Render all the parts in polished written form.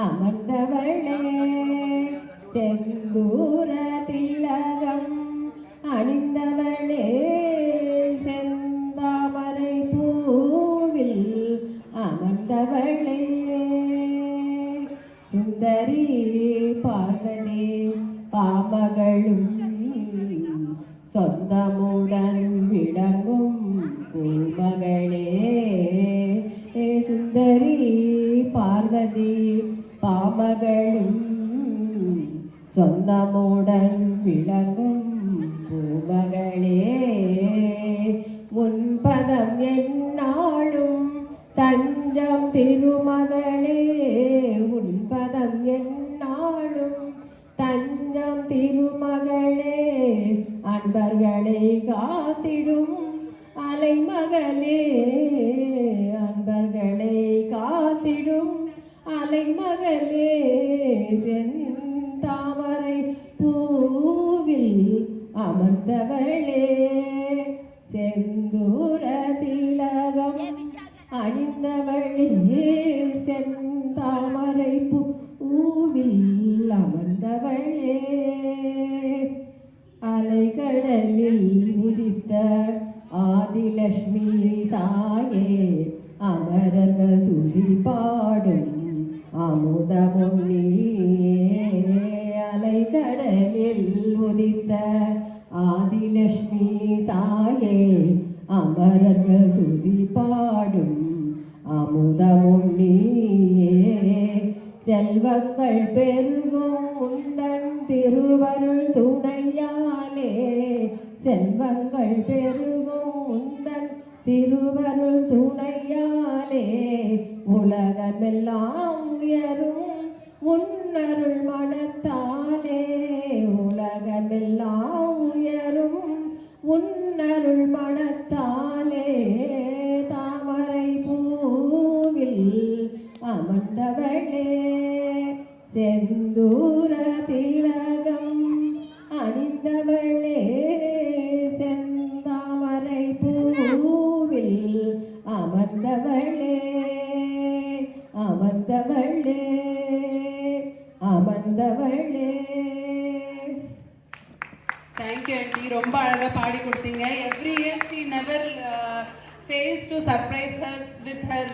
அமர்ந்தவளே செந்தூர திலகம் அணிந்தவளே செந்தாமரை பூவில் அமர்ந்தவளே சுந்தரி பார்வதி பாமகளும் சொந்தமுடன் விளங்கும் பூமகளே சுந்தரி பார்வதி பாமகளும் சொந்தமுடன் விளங்கும் பூமகளே முன்பதம் என்னாலும் தஞ்சம் திருமகளே உன்பதம் என்னாலும் தஞ்சம் திருமகளே அன்பர்களை காத்திடும் அலைமகளே அன்பர்களை காத்திடும் அலைமகளே தாமரை பூவில் அமர்ந்தவளே செந்தூர திலகம் அணிந்தவளே செந்தாமரை பூவில் அமர்ந்தவளே அலைகடலில் உதித்த ஆதிலட்சுமி தாயே அமரர்கள் துதி பாடும் அமுதமும் நீயே அலைகடலில் உதித்த ஆதிலட்சுமி தாயே அமரர்கள் துதி பாடும் அமுதமும் நீயே செல்வங்கள் பெருகும் உந்தன் திருவருள் துணையாலே செல்வங்கள் பெருகும் உந்தன் திருவருள் துணையாலே உலகமெல்லாம் உயரும் உன்னருள் மனத்தாலே உலகமெல்லாம் உயரும் உன்னருள் மனத்தாலே தாமரை பூவில் அமர்ந்தவளே செந்தூர திலகம் அணிந்தவளே செந்தாமரை பூவில் அமர்ந்தவளே அமர்ந்தவளே அமர்ந்தவளே. தேங்க்யூ ஆண்டி, ரொம்ப அழகாக பாடி கொடுத்தீங்க. Every year she never fails to surprise us with her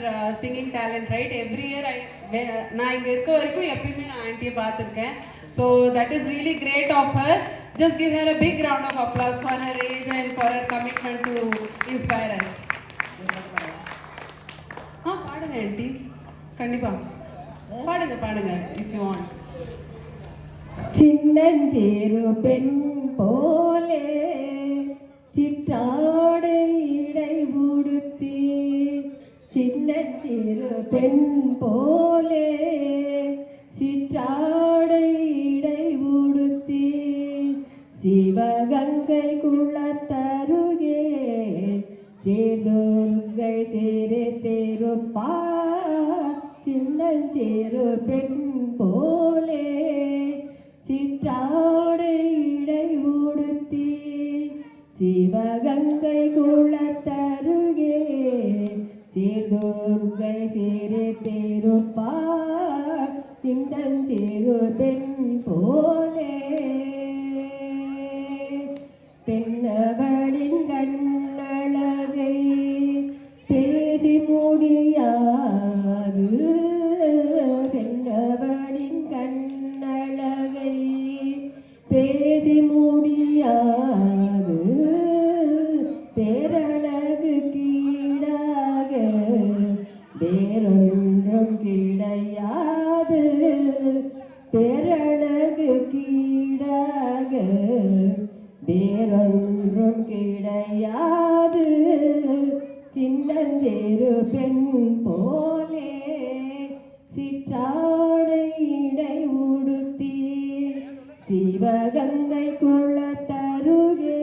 singing talent, right? Every year நான் இங்கே இருக்க வரைக்கும் எப்பயுமே நான் ஆண்டியை பார்த்துருக்கேன். So that is really great of her. Just give her a big round of applause for her age and for her commitment to inspire us. பாடுங்க aunty, கண்டிப்பாக பாடுங்க பாடுங்க if you want. சின்னஞ்சேரு பெண் போலே சிற்றாடை இடை உடுத்தி சின்னஞ்சிறு பெண் போலே சிற்றாடை இடை உடுத்தி சிவகங்கை குளத்தருகே சேதுர்கை சேரித்திருப்பார் சின்னஞ்சிறு பெண் போலே சிற்றாடை இடை உடுத்தி சிவகங்கை குளத்தருகே சீர்துர்கை சிரித்திருப்பார் சின்னஞ்சிறு பெண் போலே பெண்ணவளின் கண்ணழகை பேசி முடியாது பெண்ணவளின் கண்ணழகை பேசி முடியாது பேரழகு கீழாக வேறொன்றும் கிடையாது பேரழகு கீழாக வேறொன்றும் கிடையாது சின்னஞ்சேரு பெண் போலே சிற்றாடை இடை உடுத்தி சிவகங்கை குளத்தருகே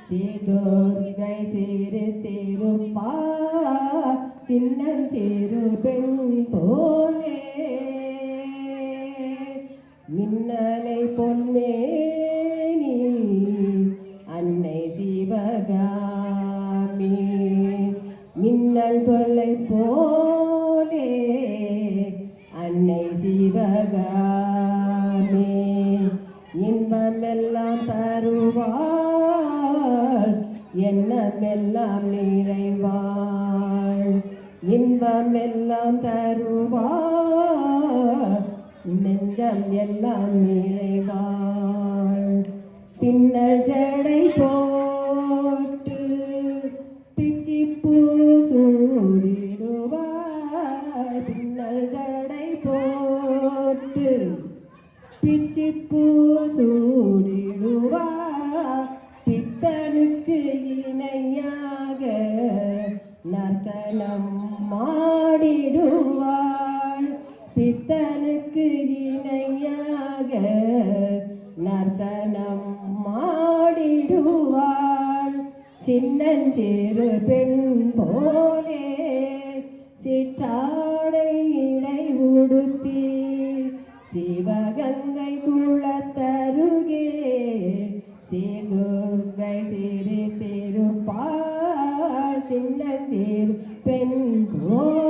சீதோர்கை சிரித்திருப்பார் சின்னஞ்சேரு பெண் போலே மின்னலை பொன்மேனி அன்னை சிவகாமி மின்னல் தொல்லை போலே அன்னை சிவகாமே இன்பமெல்லாம் தருவாள் எண்ணமெல்லாம் நிறைவாள் இன்பமெல்லாம் தருவாள் நெஞ்சம் எல்லாம் நிறைவாள் பின்னல் ஜடை போட்டு பிச்சிப்பூ சூடிடுவாள் பின்னல் ஜடை போட்டு பிச்சிப்பூ சூடிடுவாள் பித்தனுக்கு இணையாக நர்த்தனம் மாடிடுவாள் பித்தனுக்கு இணையாக நர்த்தனம் மாடிடுவாள் சின்னஞ்சிறு பெண் போலே சிற்றாடை இடை உடுத்தி சிவகங்கை குளத்தருகே சீர்துர்கை சிரித்திருப்பாள் சின்னஞ்சிறு பெண் போலே